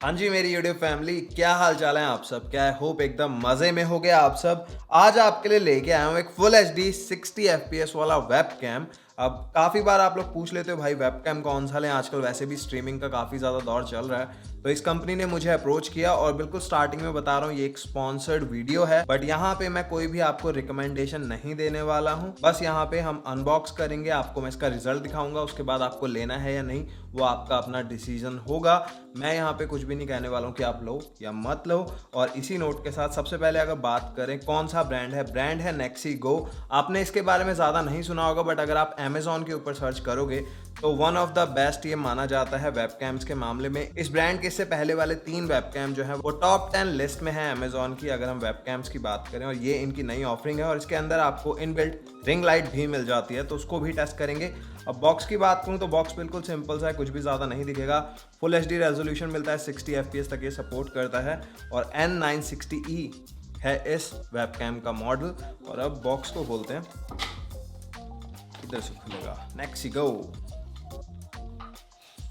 हाँ जी मेरी YouTube family, क्या हाल चाल है आप सब। क्या है, होप एकदम मज़े में हो गया आप सब। आज आपके लिए लेके आया हूँ एक फुल HD 60 FPS वाला वेब कैम। अब काफ़ी बार आप लोग पूछ लेते हो भाई वेब कैम कौन सा लें, आजकल वैसे भी स्ट्रीमिंग का काफ़ी ज़्यादा दौर चल रहा है। तो इस कंपनी ने मुझे अप्रोच किया और बिल्कुल स्टार्टिंग में बता रहा हूँ ये एक स्पॉन्सर्ड वीडियो है, बट यहाँ पे मैं कोई भी आपको रिकमेंडेशन नहीं देने वाला हूँ। बस यहाँ पे हम अनबॉक्स करेंगे, आपको मैं इसका रिजल्ट दिखाऊंगा, उसके बाद आपको लेना है या नहीं वो आपका अपना डिसीजन होगा। मैं यहाँ पे कुछ भी नहीं कहने वाला हूँ कि आप लो या मत लो। और इसी नोट के साथ सबसे पहले अगर बात करें कौन सा ब्रांड है नेक्सी गो। आपने इसके बारे में ज़्यादा नहीं सुना होगा, बट अगर आप अमेजोन के ऊपर सर्च करोगे तो वन ऑफ द बेस्ट ये माना जाता है वेबकैम्स के मामले में। इस ब्रांड के इससे पहले वाले 3 वेबकैम जो है वो टॉप 10 लिस्ट में है अमेजोन की, अगर हम वेबकैम्स की बात करें। और ये इनकी नई ऑफरिंग है और इसके अंदर आपको इनबिल्ट रिंग लाइट भी मिल जाती है, तो उसको भी टेस्ट करेंगे। अब बॉक्स की बात करूं तो बॉक्स बिल्कुल सिंपल सा है, कुछ भी ज़्यादा नहीं दिखेगा। फुल HD रेजोल्यूशन मिलता है, 60 FPS तक ये सपोर्ट करता है और N960E है इस वेबकैम का मॉडल। और अब बॉक्स को खोलते हैं, इधर से खुलेगा नेक्सी गो।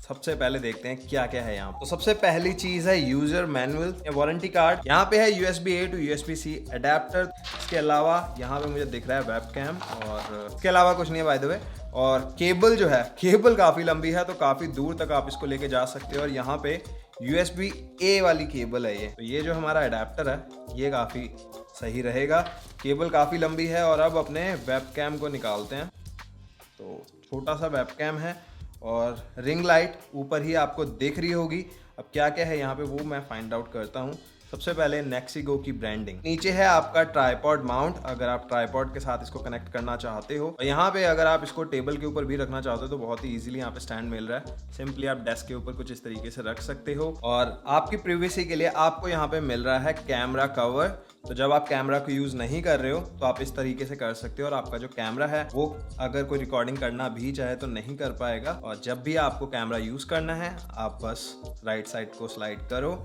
सबसे पहले देखते हैं क्या क्या है यहाँ। तो सबसे पहली चीज है यूजर मैनुअल, वारंटी कार्ड। यहाँ पे है USB-A to USB-C अडेप्टर। इसके अलावा यहाँ पे मुझे दिख रहा है वेबकैम और इसके अलावा कुछ नहीं है बाय द वे। और केबल जो है, केबल काफ़ी लंबी है तो काफ़ी दूर तक आप इसको लेके जा सकते हो। और यहाँ पे USB-A वाली केबल है ये। तो ये जो हमारा अडेप्टर है ये काफ़ी सही रहेगा, केबल काफ़ी लंबी है। और अब अपने वेबकैम को निकालते हैं। तो छोटा सा वेबकैम है और रिंग लाइट ऊपर ही आपको दिख रही होगी। अब क्या क्या है यहाँ पे वो मैं फाइंड आउट करता हूँ। सबसे पहले नेक्सी गो की ब्रांडिंग। नीचे है आपका ट्राइपॉड माउंट, अगर आप ट्राइपॉड के साथ इसको कनेक्ट करना चाहते हो। और यहाँ पे अगर आप इसको टेबल के ऊपर भी रखना चाहते हो तो बहुत ही इजीली यहाँ पे स्टैंड मिल रहा है। सिंपली आप डेस्क के ऊपर कुछ इस तरीके से रख सकते हो। और आपकी प्रिवेसी के लिए आपको यहाँ पे मिल रहा है कैमरा कवर। तो जब आप कैमरा को यूज़ नहीं कर रहे हो तो आप इस तरीके से कर सकते हो और आपका जो कैमरा है वो अगर कोई रिकॉर्डिंग करना भी चाहे तो नहीं कर पाएगा। और जब भी आपको कैमरा यूज़ करना है आप बस राइट साइड को स्लाइड करो,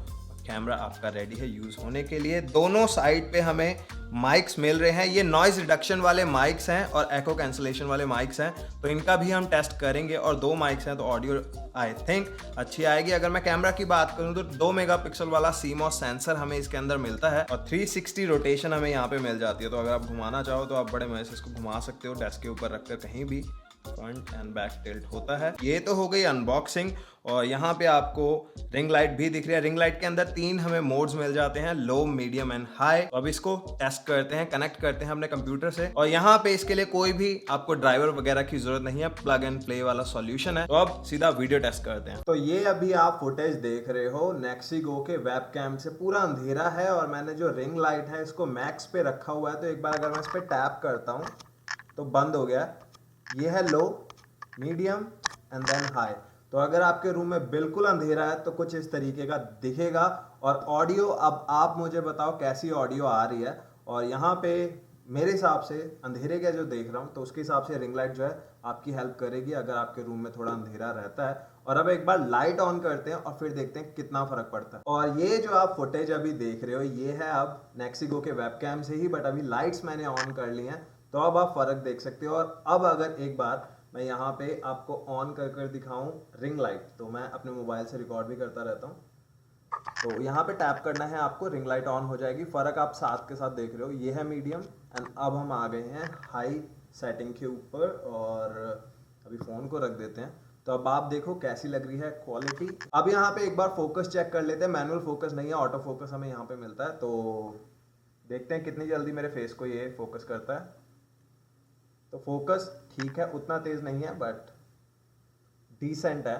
कैमरा आपका रेडी है यूज़ होने के लिए। दोनों साइड पे हमें माइक्स मिल रहे हैं, ये नॉइज़ रिडक्शन वाले माइक्स हैं और एको कैंसलेशन वाले माइक्स हैं, तो इनका भी हम टेस्ट करेंगे। और 2 माइक्स हैं तो ऑडियो आई थिंक अच्छी आएगी। अगर मैं कैमरा की बात करूं तो 2 मेगापिक्सल वाला CMOS सेंसर हमें इसके अंदर मिलता है और 360 रोटेशन हमें यहाँ पे मिल जाती है। तो अगर आप घुमाना चाहो तो आप बड़े मजे से इसको घुमा सकते हो, डेस्क के ऊपर रखकर कहीं भी फ्रंट एंड बैक टिल्ट होता है। ये तो हो गई अनबॉक्सिंग। और यहाँ पे आपको रिंग लाइट भी दिख रही है। रिंग लाइट के अंदर 3 हमें मोड्स मिल जाते हैं, लो, मीडियम एंड हाई। तो अब इसको टेस्ट करते हैं, कनेक्ट करते हैं अपने कंप्यूटर से। और यहाँ पे इसके लिए कोई भी आपको ड्राइवर वगैरह की जरूरत नहीं है, प्लग एंड प्ले वाला सॉल्यूशन है। तो अब सीधा वीडियो टेस्ट करते हैं। तो ये अभी आप फुटेज देख रहे हो नेक्सी गो के वेबकैम से। पूरा अंधेरा है और मैंने जो रिंग लाइट है इसको मैक्स पे रखा हुआ है। तो एक बार अगर मैं इस पर टैप करता हूँ तो बंद हो गया। ये है लो, मीडियम एंड देन हाई। तो अगर आपके रूम में बिल्कुल अंधेरा है तो कुछ इस तरीके का दिखेगा। और ऑडियो, अब आप मुझे बताओ कैसी ऑडियो आ रही है। और यहाँ पे मेरे हिसाब से अंधेरे का जो देख रहा हूँ तो उसके हिसाब से रिंग लाइट जो है आपकी हेल्प करेगी अगर आपके रूम में थोड़ा अंधेरा रहता है। और अब एक बार लाइट ऑन करते हैं और फिर देखते हैं कितना फर्क पड़ता है। और ये जो आप फुटेज अभी देख रहे हो ये है अब नेक्सी गो के वेबकैम से ही, बट अभी लाइट्स मैंने ऑन कर ली हैं तो अब आप फर्क देख सकते हो। और अब अगर एक बार मैं यहाँ पे आपको ऑन कर दिखाऊं रिंग लाइट, तो मैं अपने मोबाइल से रिकॉर्ड भी करता रहता हूँ। तो यहाँ पे टैप करना है आपको, रिंग लाइट ऑन हो जाएगी। फर्क आप साथ के साथ देख रहे हो, ये है मीडियम एंड अब हम आ गए हैं हाई सेटिंग के ऊपर। और अभी फ़ोन को रख देते हैं। तो अब आप देखो कैसी लग रही है क्वालिटी। अब यहाँ पे एक बार फोकस चेक कर लेते हैं। मैनुअल फोकस नहीं है, ऑटो फोकस हमें यहाँ पे मिलता है। तो देखते हैं कितनी जल्दी मेरे फेस को ये फोकस करता है। तो फोकस ठीक है, उतना तेज नहीं है बट डिसेंट है।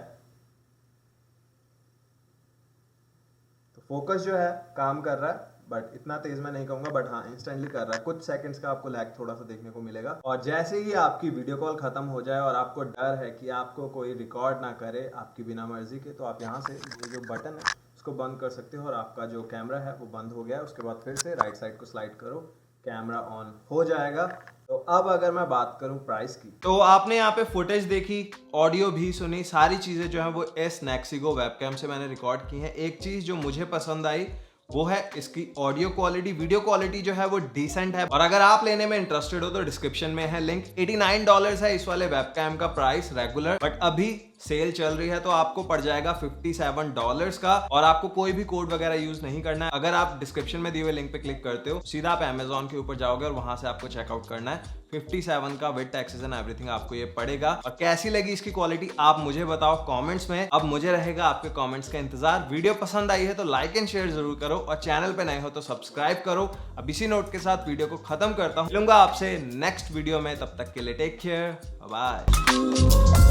तो फोकस जो है काम कर रहा है, बट इतना तेज मैं नहीं कहूंगा, बट हाँ इंस्टेंटली कर रहा है। कुछ सेकंड्स का आपको लैग थोड़ा सा देखने को मिलेगा। और जैसे ही आपकी वीडियो कॉल खत्म हो जाए और आपको डर है कि आपको कोई रिकॉर्ड ना करे आपकी बिना मर्जी के, तो आप यहाँ से ये जो बटन है उसको बंद कर सकते हो और आपका जो कैमरा है वो बंद हो गया है। उसके बाद फिर से राइट साइड को स्लाइड करो, कैमरा ऑन हो जाएगा। तो अब अगर मैं बात करूं प्राइस की, तो आपने यहाँ पे फुटेज देखी, ऑडियो भी सुनी, सारी चीजें जो है वो इस नेक्सी गो वेबकैम से मैंने रिकॉर्ड की हैं। एक चीज जो मुझे पसंद आई वो है इसकी ऑडियो क्वालिटी। वीडियो क्वालिटी जो है वो डिसेंट है। और अगर आप लेने में इंटरेस्टेड हो तो डिस्क्रिप्शन में है लिंक। $89 है इस वाले वेबकैम का प्राइस रेगुलर, बट अभी सेल चल रही है तो आपको पड़ जाएगा $57 का, और आपको कोई भी कोड वगैरह यूज नहीं करना है। अगर आप डिस्क्रिप्शन में दिए हुए लिंक पे क्लिक करते हो, सीधा आप Amazon के ऊपर जाओगे और वहां से आपको चेकआउट करना है। 57 का विद टैक्सेस एंड एवरीथिंग आपको ये पड़ेगा। और कैसी लगी इसकी क्वालिटी आप मुझे बताओ कमेंट्स में। अब मुझे रहेगा आपके कमेंट्स का इंतजार। वीडियो पसंद आई है तो लाइक एंड शेयर जरूर करो, और चैनल पे नए हो तो सब्सक्राइब करो। अब इसी नोट के साथ वीडियो को खत्म करता हूं। मिलूंगा आपसे नेक्स्ट वीडियो में, तब तक के लिए टेक केयर, बाय।